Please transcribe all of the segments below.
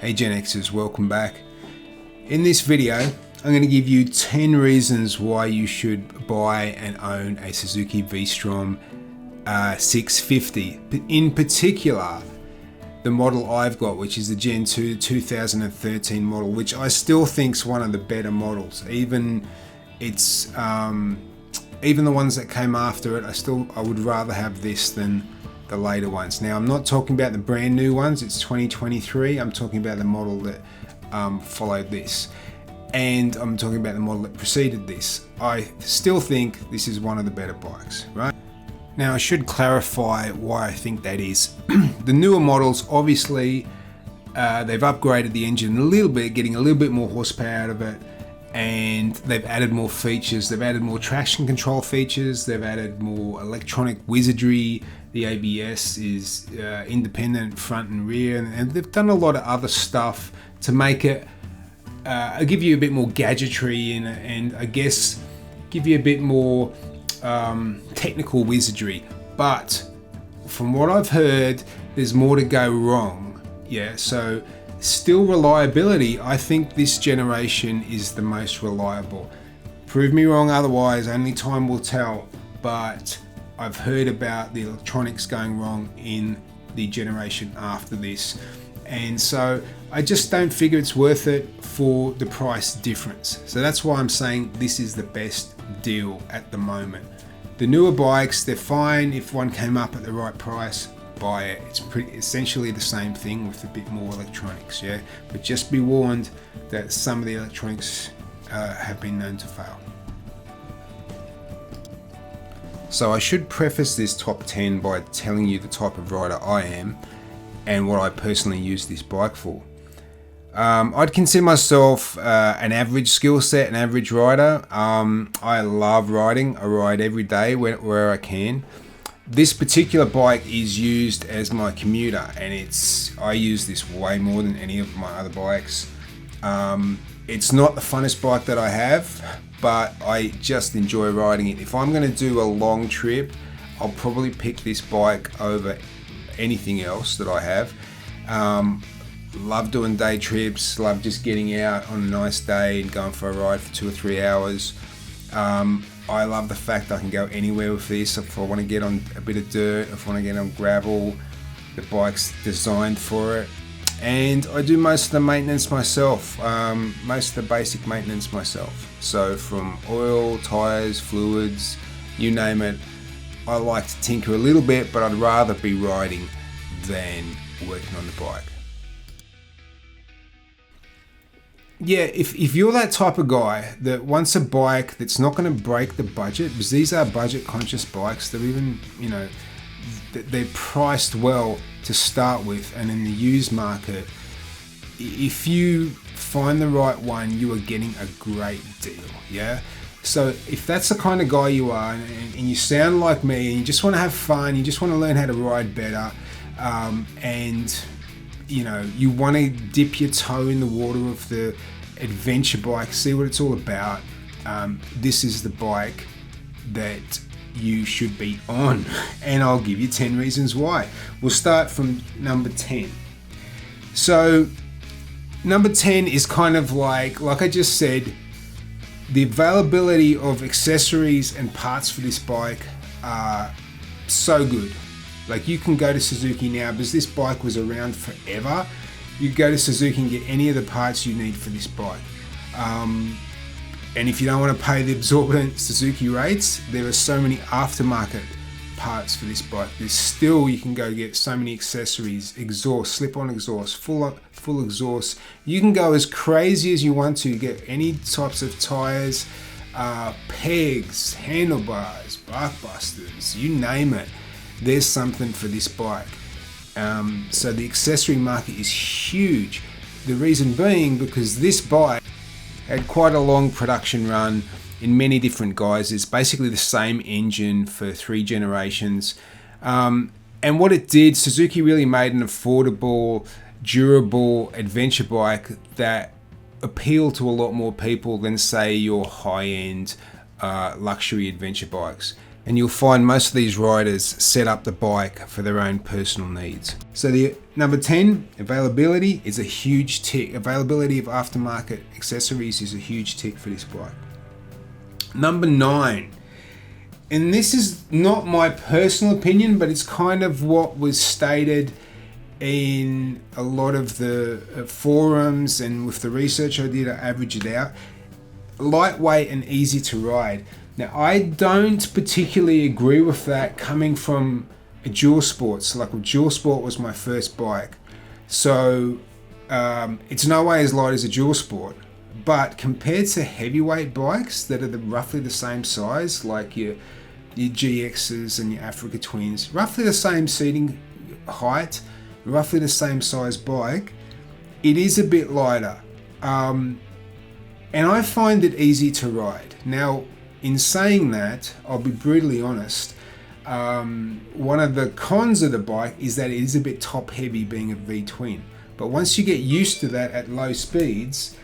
Hey Gen Xers, welcome back. In this video, I'm going to give you 10 reasons why you should buy and own a Suzuki V-Strom 650. In particular, the model I've got, which is the Gen 2 2013 model, which I still think is one of the better models. Even the ones that came after it, I would rather have this than the later ones. Now, I'm not talking about the brand new ones, it's 2023. I'm talking about the model that followed this, and I'm talking about the model that preceded this. I still think this is one of the better bikes, right? Now, I should clarify why I think that is. The newer models, obviously, they've upgraded the engine a little bit, getting a little bit more horsepower out of it, and they've added more features. They've added more traction control features. They've added more electronic wizardry. The ABS is independent front and rear, and they've done a lot of other stuff to make it give you a bit more gadgetry and I guess give you a bit more technical wizardry. But from what I've heard, there's more to go wrong. Yeah, so still reliability, I think this generation is the most reliable. Prove me wrong otherwise, only time will tell, but I've heard about the electronics going wrong in the generation after this, and so I just don't figure it's worth it for the price difference. So that's why I'm saying this is the best deal at the moment. The newer bikes, they're fine. If one came up at the right price, buy it. It's essentially the same thing with a bit more electronics, yeah? But just be warned that some of the electronics have been known to fail. So I should preface this top 10 by telling you the type of rider I am and what I personally use this bike for. I'd consider myself an average skill set, an average rider. I love riding. I ride every day where I can. This particular bike is used as my commuter, and I use this way more than any of my other bikes. It's not the funnest bike that I have, but I just enjoy riding it. If I'm going to do a long trip, I'll probably pick this bike over anything else that I have. Love doing day trips, love just getting out on a nice day and going for a ride for 2 or 3 hours. I love the fact I can go anywhere with this. If I want to get on a bit of dirt, if I want to get on gravel, the bike's designed for it. And I do most of the maintenance myself, most of the basic maintenance myself. So from oil, tires, fluids, you name it, I like to tinker a little bit, but I'd rather be riding than working on the bike. Yeah, if you're that type of guy that wants a bike that's not going to break the budget, because these are budget conscious bikes, they're even, they're priced well to start with, and in the used market, if you find the right one, you are getting a great deal, yeah? So if that's the kind of guy you are, and you sound like me, and you just want to have fun, you just want to learn how to ride better, and you want to dip your toe in the water of the adventure bike, see what it's all about, this is the bike that you should be on, and I'll give you 10 reasons why. We'll start from number 10. So number 10 is kind of like I just said, the availability of accessories and parts for this bike are so good. Like, you can go to Suzuki now, because this bike was around forever. You go to Suzuki and get any of the parts you need for this bike. And if you don't want to pay the exorbitant Suzuki rates, there are so many aftermarket parts for this bike. You can go get so many accessories, exhaust, slip-on exhaust, full exhaust. You can go as crazy as you want to, get any types of tires, pegs, handlebars, bark busters, you name it. There's something for this bike. So the accessory market is huge. The reason being because this bike had quite a long production run in many different guises, basically the same engine for 3 generations. And what it did, Suzuki really made an affordable, durable adventure bike that appealed to a lot more people than, say, your high-end luxury adventure bikes. And you'll find most of these riders set up the bike for their own personal needs. So the number 10, availability is a huge tick. Availability of aftermarket accessories is a huge tick for this bike. Number 9, and this is not my personal opinion, but it's kind of what was stated in a lot of the forums, and with the research I did, I averaged it out. Lightweight and easy to ride. Now, I don't particularly agree with that coming from a dual sport. So like a dual sport was my first bike. So it's no way as light as a dual sport, but compared to heavyweight bikes that are roughly the same size, like your GXs and your Africa Twins, roughly the same seating height, roughly the same size bike, it is a bit lighter. And I find it easy to ride. Now, in saying that, I'll be brutally honest, one of the cons of the bike is that it is a bit top heavy being a V-twin. But once you get used to that at low speeds,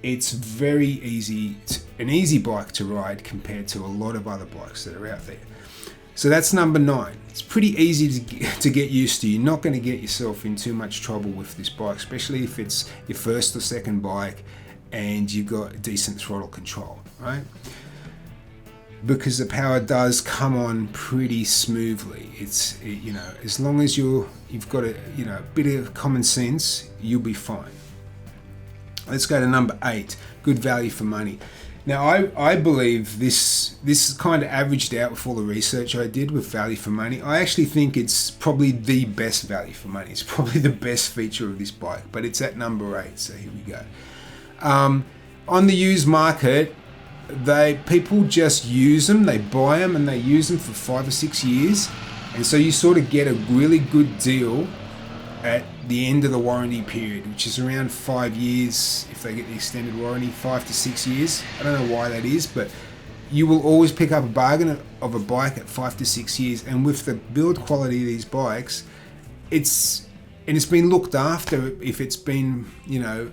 it's very easy, an easy bike to ride compared to a lot of other bikes that are out there. So that's number 9. It's pretty easy to get used to. You're not going to get yourself in too much trouble with this bike, especially if it's your first or second bike and you've got decent throttle control, right? Because the power does come on pretty smoothly. It's, you know, as long as you've got a bit of common sense, you'll be fine. Let's go to number 8, good value for money. Now, I believe this is kind of averaged out with all the research I did with value for money. I actually think it's probably the best value for money. It's probably the best feature of this bike, but it's at number 8. So here we go. On the used market, people just use them, they buy them and they use them for 5 or 6 years, and so you sort of get a really good deal at the end of the warranty period, which is around 5 years if they get the extended warranty, 5 to 6 years. I don't know why that is, but you will always pick up a bargain of a bike at 5 to 6 years. And with the build quality of these bikes, it's been looked after if it's been, you know,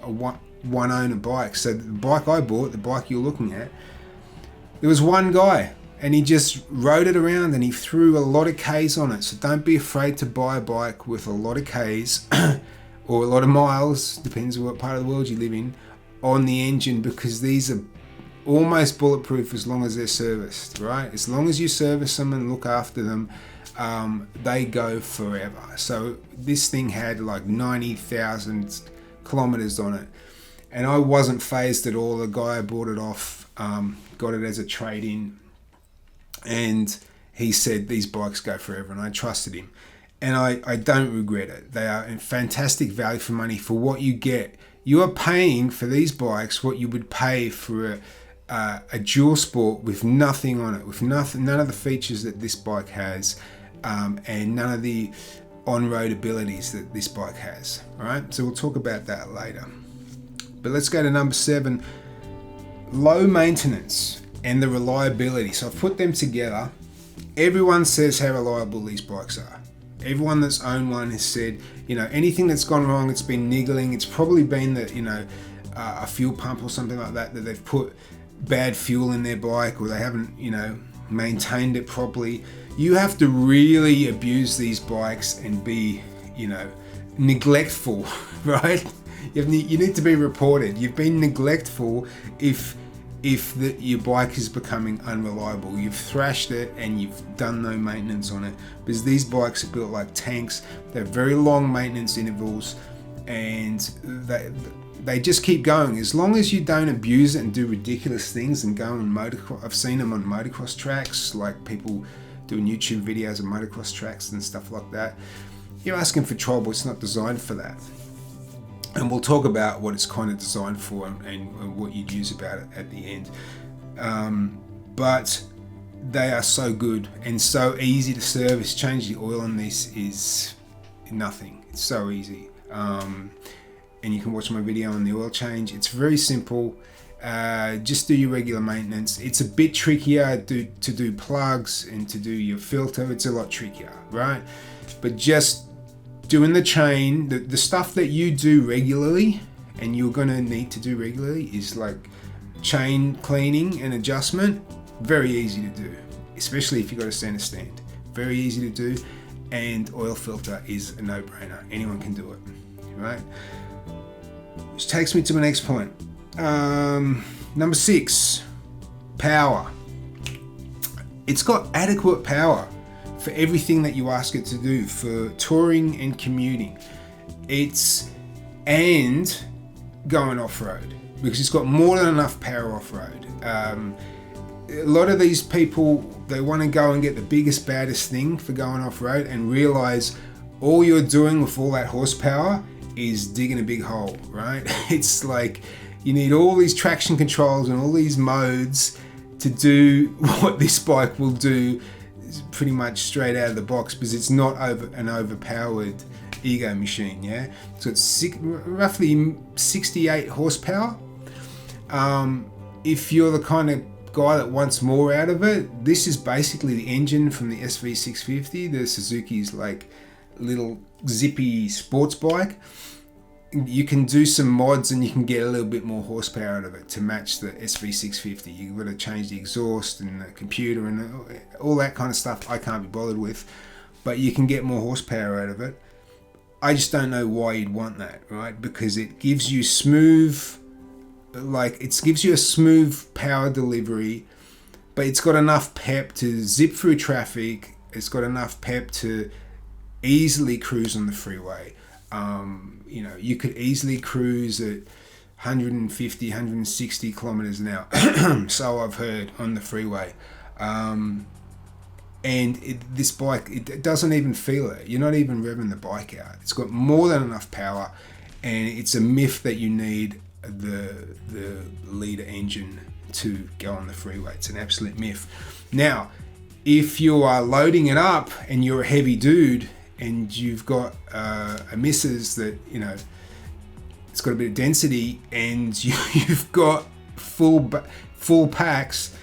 a one owner bike. So the bike I bought, the bike you're looking at, there was one guy and he just rode it around and he threw a lot of Ks on it. So don't be afraid to buy a bike with a lot of Ks or a lot of miles, depends on what part of the world you live in, on the engine, because these are almost bulletproof as long as they're serviced, right? As long as you service them and look after them, they go forever. So this thing had like 90,000 kilometers on it, and I wasn't phased at all. The guy I bought it off got it as a trade-in, and he said these bikes go forever, and I trusted him, and I don't regret it. They are a fantastic value for money for what you get. You are paying for these bikes what you would pay for a dual sport with nothing on it, with none of the features that this bike has, and none of the on-road abilities that this bike has. All right, so we'll talk about that later. But let's go to number 7, low maintenance and the reliability. So I've put them together. Everyone says how reliable these bikes are. Everyone that's owned one has said, you know, anything that's gone wrong, it's been niggling. It's probably been that, you know, a fuel pump or something like that they've put bad fuel in their bike, or they haven't, you know, maintained it properly. You have to really abuse these bikes and be, you know, neglectful, right? You need to be reported. You've been neglectful if your bike is becoming unreliable. You've thrashed it and you've done no maintenance on it, because these bikes are built like tanks. They have very long maintenance intervals, and they just keep going. As long as you don't abuse it and do ridiculous things and go on motocross. I've seen them on motocross tracks, like people doing YouTube videos of motocross tracks and stuff like that. You're asking for trouble. It's not designed for that. And we'll talk about what it's kind of designed for and what you'd use about it at the end. But they are so good and so easy to service. Change the oil on this is nothing. It's so easy. And you can watch my video on the oil change. It's very simple. Just do your regular maintenance. It's a bit trickier to do plugs and to do your filter. It's a lot trickier, right? But just doing the chain, the stuff that you do regularly and you're going to need to do regularly is like chain cleaning and adjustment. Very easy to do. especially if you've got a center stand. Very easy to do, and oil filter is a no-brainer. Anyone can do it, right? Which takes me to my next point. Number 6, power. It's got adequate power for everything that you ask it to do for touring and commuting. And going off-road, because it's got more than enough power off-road. A lot of these people, they want to go and get the biggest, baddest thing for going off-road and realize all you're doing with all that horsepower is digging a big hole, right? It's like you need all these traction controls and all these modes to do what this bike will do pretty much straight out of the box, because it's not an overpowered ego machine. Yeah, so it's roughly 68 horsepower. If you're the kind of guy that wants more out of it, this is basically the engine from the SV650, the Suzuki's like little zippy sports bike. You can do some mods and you can get a little bit more horsepower out of it to match the SV650. You've got to change the exhaust and the computer and all that kind of stuff I can't be bothered with, but you can get more horsepower out of it. I just don't know why you'd want that, right? Because it gives you a smooth power delivery, but it's got enough pep to zip through traffic. It's got enough pep to easily cruise on the freeway. You could easily cruise at 150, 160 kilometers an hour. So I've heard on the freeway. This bike, it doesn't even feel it. You're not even revving the bike out. It's got more than enough power, and it's a myth that you need the liter engine to go on the freeway. It's an absolute myth. Now, if you are loading it up and you're a heavy dude and you've got a missus that, it's got a bit of density and you've got full packs,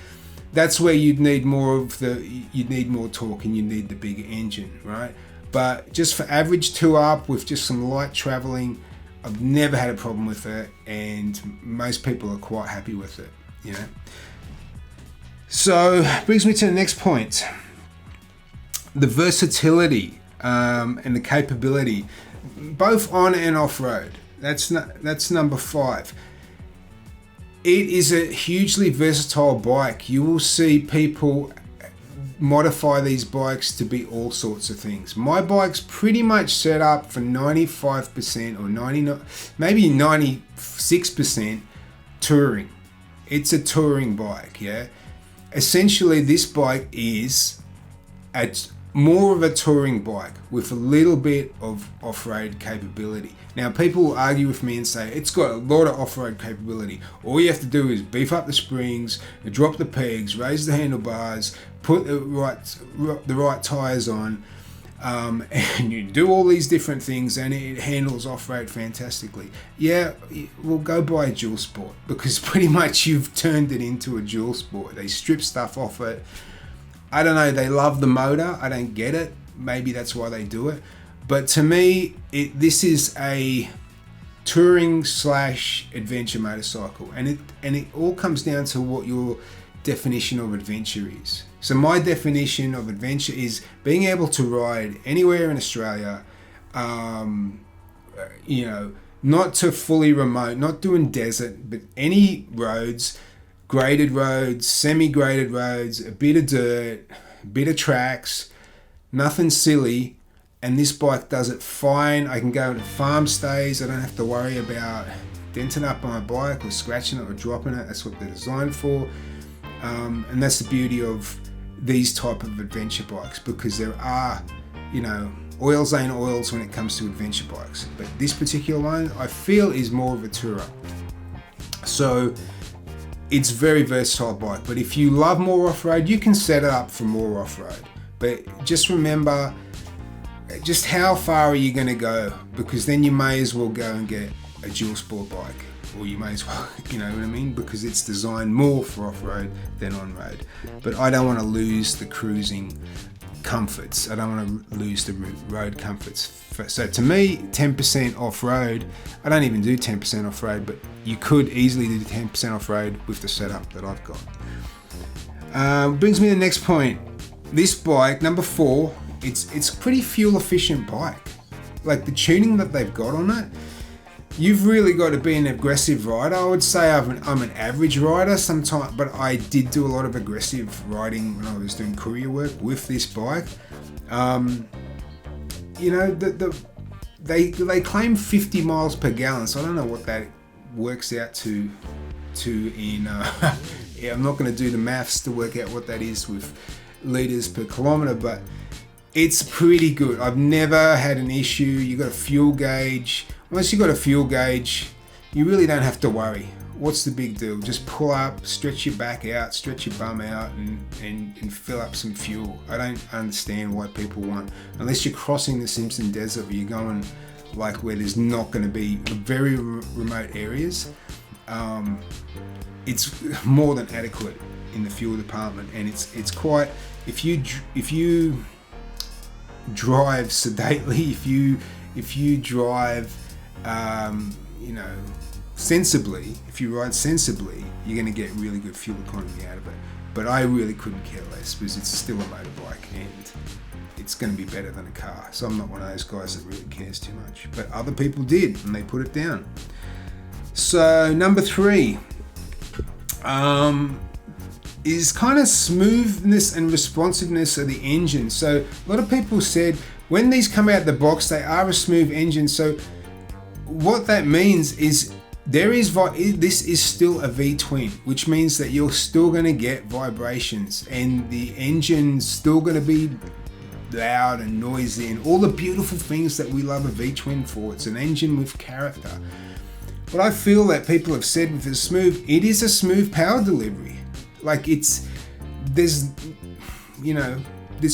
that's where you'd need more torque and you need the bigger engine, right? But just for average two up with just some light traveling, I've never had a problem with it, and most people are quite happy with it, So brings me to the next point, the versatility and the capability, both on and off road. That's number 5. It is a hugely versatile bike. You will see people modify these bikes to be all sorts of things. My bike's pretty much set up for 95% or 99, maybe 96% touring. It's a touring bike, yeah. Essentially, this bike is more of a touring bike with a little bit of off-road capability. Now, people will argue with me and say it's got a lot of off-road capability. All you have to do is beef up the springs, drop the pegs, raise the handlebars, put the right tires on, and you do all these different things, and it handles off-road fantastically. Yeah, we'll go buy a dual sport, because pretty much you've turned it into a dual sport. They strip stuff off it. I don't know, they love the motor. I don't get it. Maybe that's why they do it. But to me, this is a touring / adventure motorcycle. And it all comes down to what your definition of adventure is. So my definition of adventure is being able to ride anywhere in Australia, not to fully remote, not doing desert, but any roads, graded roads, semi-graded roads, a bit of dirt, a bit of tracks, nothing silly. And this bike does it fine. I can go into farm stays. I don't have to worry about denting up my bike or scratching it or dropping it. That's what they're designed for. And that's the beauty of these type of adventure bikes, because there are, oils ain't oils when it comes to adventure bikes. But this particular one, I feel, is more of a tourer. So it's very versatile bike. But if you love more off-road, you can set it up for more off-road. But just remember, just how far are you going to go? Because then you may as well go and get a dual sport bike, or you may as well, you know what I mean? Because it's designed more for off-road than on-road. But I don't want to lose the cruising comforts. I don't want to lose the road comforts. So to me, 10% off-road, I don't even do 10% off-road, but you could easily do 10% off-road with the setup that I've got. Brings me to the next point. This bike, number 4, it's pretty fuel efficient bike. Like the tuning that they've got on it, you've really got to be an aggressive rider. I would say I'm an average rider sometimes, but I did do a lot of aggressive riding when I was doing courier work with this bike. You know, they claim 50 miles per gallon, so I don't know what that works out to in yeah, I'm not going to do the maths to work out what that is with liters per kilometer, but it's pretty good. I've never had an issue. You got a fuel gauge. Once you got a fuel gauge, you really don't have to worry. What's the big deal? Just pull up, stretch your back out, stretch your bum out, and fill up some fuel. I don't understand why people want, unless you're crossing the Simpson Desert or you're going like where there's not going to be very remote areas. It's more than adequate in the fuel department, and it's quite. If you drive sedately, if you drive, you know, sensibly, if you ride sensibly, you're going to get really good fuel economy out of it. But I really couldn't care less because it's still a motorbike and it's going to be better than a car. So I'm not one of those guys that really cares too much. But other people did, and they put it down. So number 3 is kind of smoothness and responsiveness of the engine. So a lot of people said when these come out of the box, they are a smooth engine. So what that means is this is still a V-twin, which means that you're still going to get vibrations, and the engine's still going to be loud and noisy and all the beautiful things that we love a V-twin for. It's an engine with character. But I feel that people have said with it is a smooth power delivery. Like there's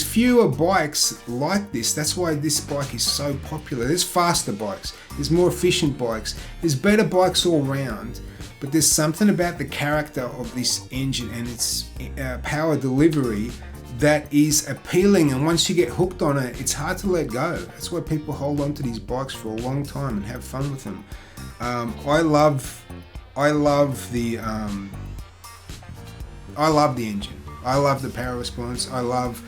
fewer bikes like this. That's why this bike is so popular. There's faster bikes, there's more efficient bikes, there's better bikes all around, but there's something about the character of this engine and its power delivery that is appealing, and once you get hooked on it, it's hard to let go. That's why people hold on to these bikes for a long time and have fun with them. I love the engine. I love the power response. I love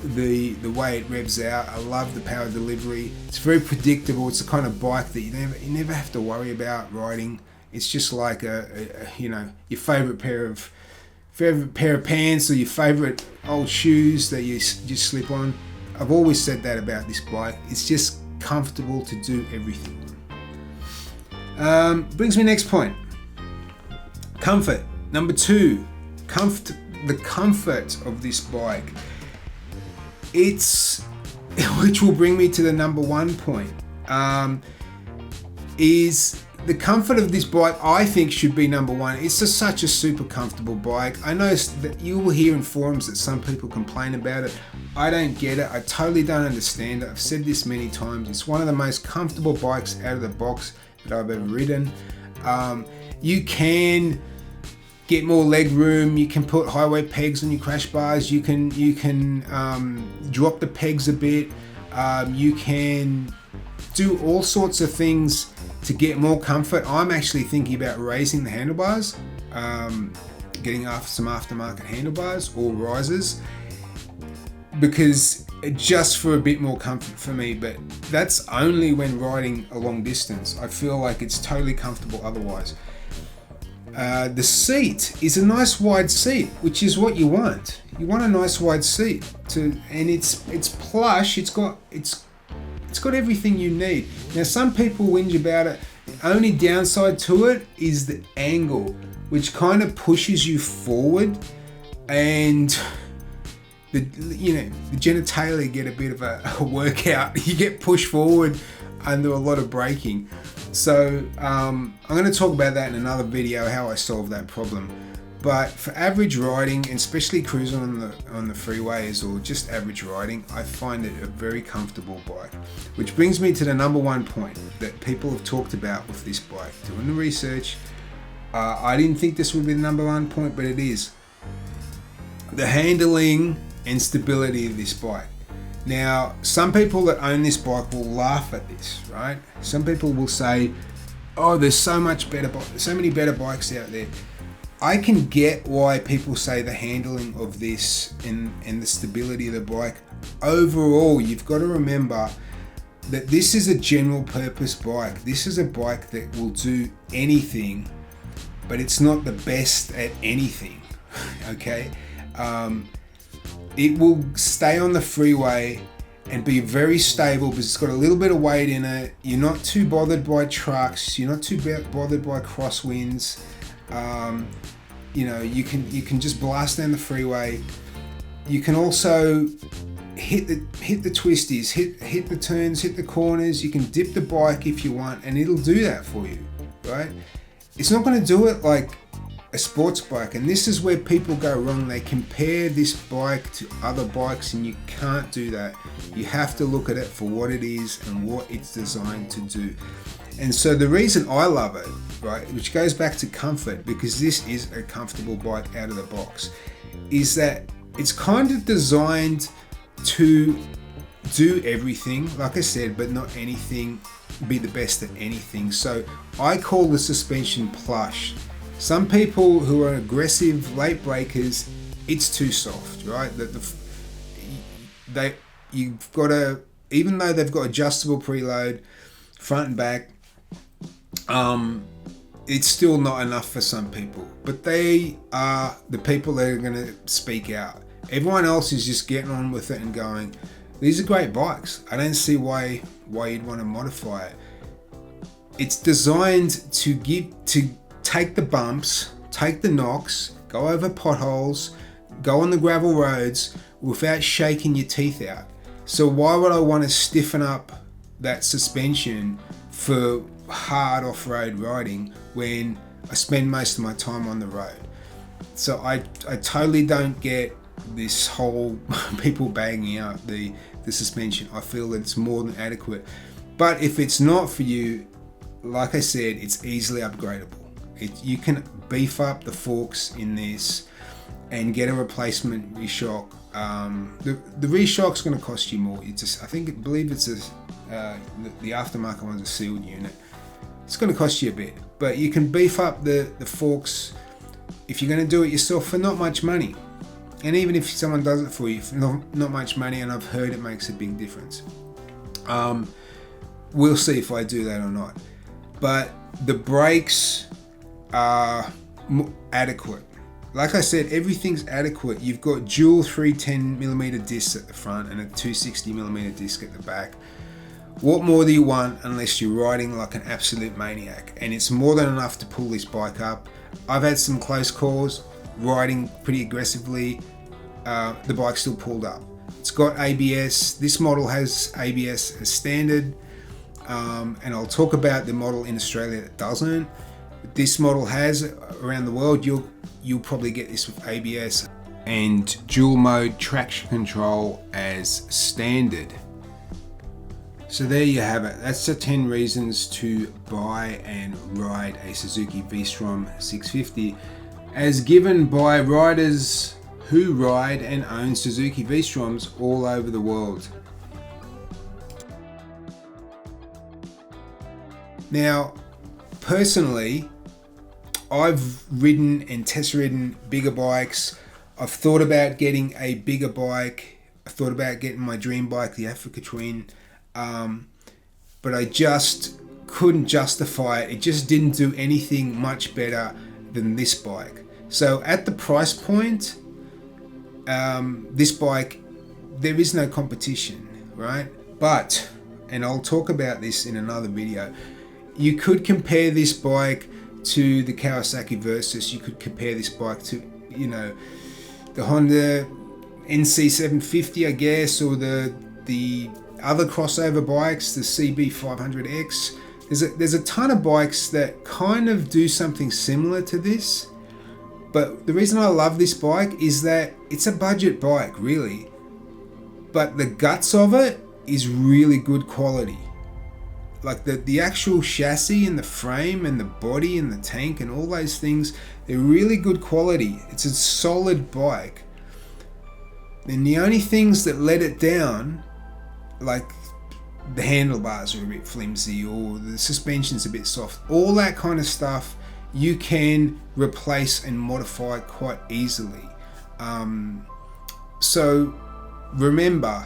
the way it revs out. I love the power delivery. It's very predictable. It's the kind of bike that you never have to worry about riding. It's just like your favorite pair of pants or your favorite old shoes that you just slip on. I've always said that about this bike. It's just comfortable to do everything. Brings me next point. Comfort. Number 2. The comfort of this bike. Which will bring me to the number 1 point. Is the comfort of this bike, I think, should be number 1. It's such a super comfortable bike. I know that you will hear in forums that some people complain about it. I don't get it. I totally don't understand it. I've said this many times. It's one of the most comfortable bikes out of the box that I've ever ridden. You can get more leg room. You can put highway pegs on your crash bars. You can drop the pegs a bit. You can do all sorts of things to get more comfort. I'm actually thinking about raising the handlebars, getting some aftermarket handlebars or risers, because just for a bit more comfort for me. But that's only when riding a long distance. I feel like it's totally comfortable otherwise. The seat is a nice wide seat, which is what you want. You want a nice wide seat and it's plush. It's got everything you need. Now, some people whinge about it. The only downside to it is the angle, which kind of pushes you forward, and the genitalia get a bit of a workout. You get pushed forward under a lot of braking. So I'm going to talk about that in another video, how I solve that problem. But for average riding, and especially cruising on the freeways or just average riding, I find it a very comfortable bike. Which brings me to the number 1 point that people have talked about with this bike. Doing the research, I didn't think this would be the number 1 point, but it is. The handling and stability of this bike. Now, some people that own this bike will laugh at this, right? Some people will say, "Oh, there's so many better bikes out there." I can get why people say the handling of this and the stability of the bike. Overall, you've got to remember that this is a general purpose bike. This is a bike that will do anything, but it's not the best at anything. Okay, it will stay on the freeway and be very stable because it's got a little bit of weight in it. You're not too bothered by trucks. You're not too bothered by crosswinds. You know, you can just blast down the freeway. You can also hit the twisties, hit the turns, hit the corners. You can dip the bike if you want, and it'll do that for you, right? It's not going to do it like a sports bike, and this is where people go wrong. They compare this bike to other bikes, and you can't do that. You have to look at it for what it is and what it's designed to do. And so the reason I love it, right, which goes back to comfort, because this is a comfortable bike out of the box, is that it's kind of designed to do everything, like I said, but not anything, be the best at anything. So I call the suspension plush. Some people who are aggressive late breakers, it's too soft, right? You've got to, even though they've got adjustable preload, front and back, it's still not enough for some people. But they are the people that are going to speak out. Everyone else is just getting on with it and going, these are great bikes. I don't see why you'd want to modify it. It's designed to take the bumps, take the knocks, go over potholes, go on the gravel roads without shaking your teeth out. So why would I want to stiffen up that suspension for hard off-road riding when I spend most of my time on the road? So I totally don't get this whole people banging out the suspension. I feel that it's more than adequate. But if it's not for you, like I said, it's easily upgradable. You can beef up the forks in this and get a replacement reshock. The reshock's going to cost you more. I believe it's the aftermarket one's a sealed unit. It's going to cost you a bit, but you can beef up the forks if you're going to do it yourself for not much money. And even if someone does it for you for not much money, and I've heard it makes a big difference. We'll see if I do that or not. But the brakes are adequate. Like I said, everything's adequate. You've got dual 310mm discs at the front and a 260mm disc at the back. What more do you want unless you're riding like an absolute maniac? And it's more than enough to pull this bike up. I've had some close calls, riding pretty aggressively. The bike still pulled up. It's got ABS. This model has ABS as standard. And I'll talk about the model in Australia that doesn't. This model has around the world. You'll probably get this with ABS and dual mode traction control as standard. So there you have it. That's the 10 reasons to buy and ride a Suzuki V-Strom 650 as given by riders who ride and own Suzuki V-Stroms all over the world. Now, personally, I've ridden and test ridden bigger bikes. I've thought about getting a bigger bike. I thought about getting my dream bike, the Africa Twin, but I just couldn't justify it. It just didn't do anything much better than this bike. So at the price point, this bike, there is no competition, right? But, and I'll talk about this in another video, you could compare this bike to the Kawasaki Versys. You could compare this bike to, the Honda NC750, I guess, or the other crossover bikes, the CB500X. There's a ton of bikes that kind of do something similar to this. But the reason I love this bike is that it's a budget bike, really. But the guts of it is really good quality. Like the actual chassis and the frame and the body and the tank and all those things, they're really good quality. It's a solid bike. And the only things that let it down, like the handlebars are a bit flimsy or the suspension's a bit soft, all that kind of stuff you can replace and modify it quite easily. So remember,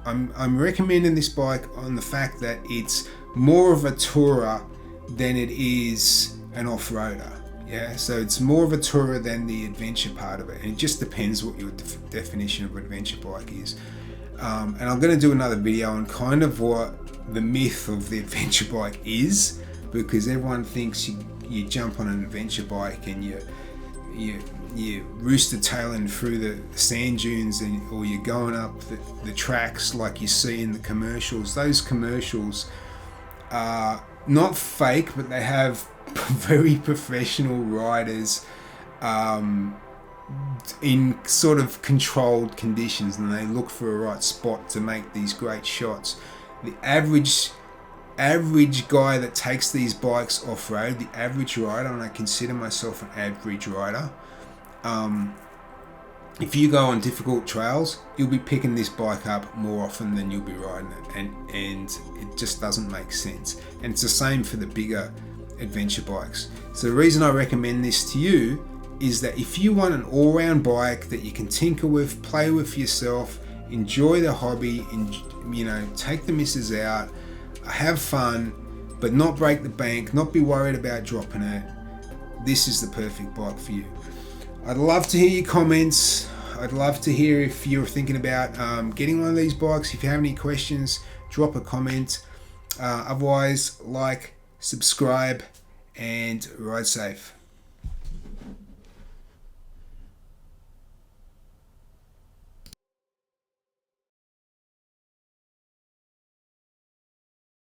I'm recommending this bike on the fact that it's more of a tourer than it is an off-roader. Yeah, so it's more of a tourer than the adventure part of it, and it just depends what your definition of an adventure bike is. And I'm going to do another video on kind of what the myth of the adventure bike is, because everyone thinks you jump on an adventure bike and you rooster tailing through the sand dunes, or you're going up the tracks like you see in the commercials. Those commercials are not fake, but they have very professional riders in sort of controlled conditions, and they look for a right spot to make these great shots. The average guy that takes these bikes off-road, the average rider, and I consider myself an average rider, if you go on difficult trails, you'll be picking this bike up more often than you'll be riding it, and it just doesn't make sense. And it's the same for the bigger adventure bikes. So the reason I recommend this to you is that if you want an all-round bike that you can tinker with, play with yourself, enjoy the hobby, and take the missus out, have fun, but not break the bank, not be worried about dropping it, this is the perfect bike for you. I'd love to hear your comments. I'd love to hear if you're thinking about getting one of these bikes. If you have any questions, drop a comment. Otherwise, like, subscribe, and ride safe.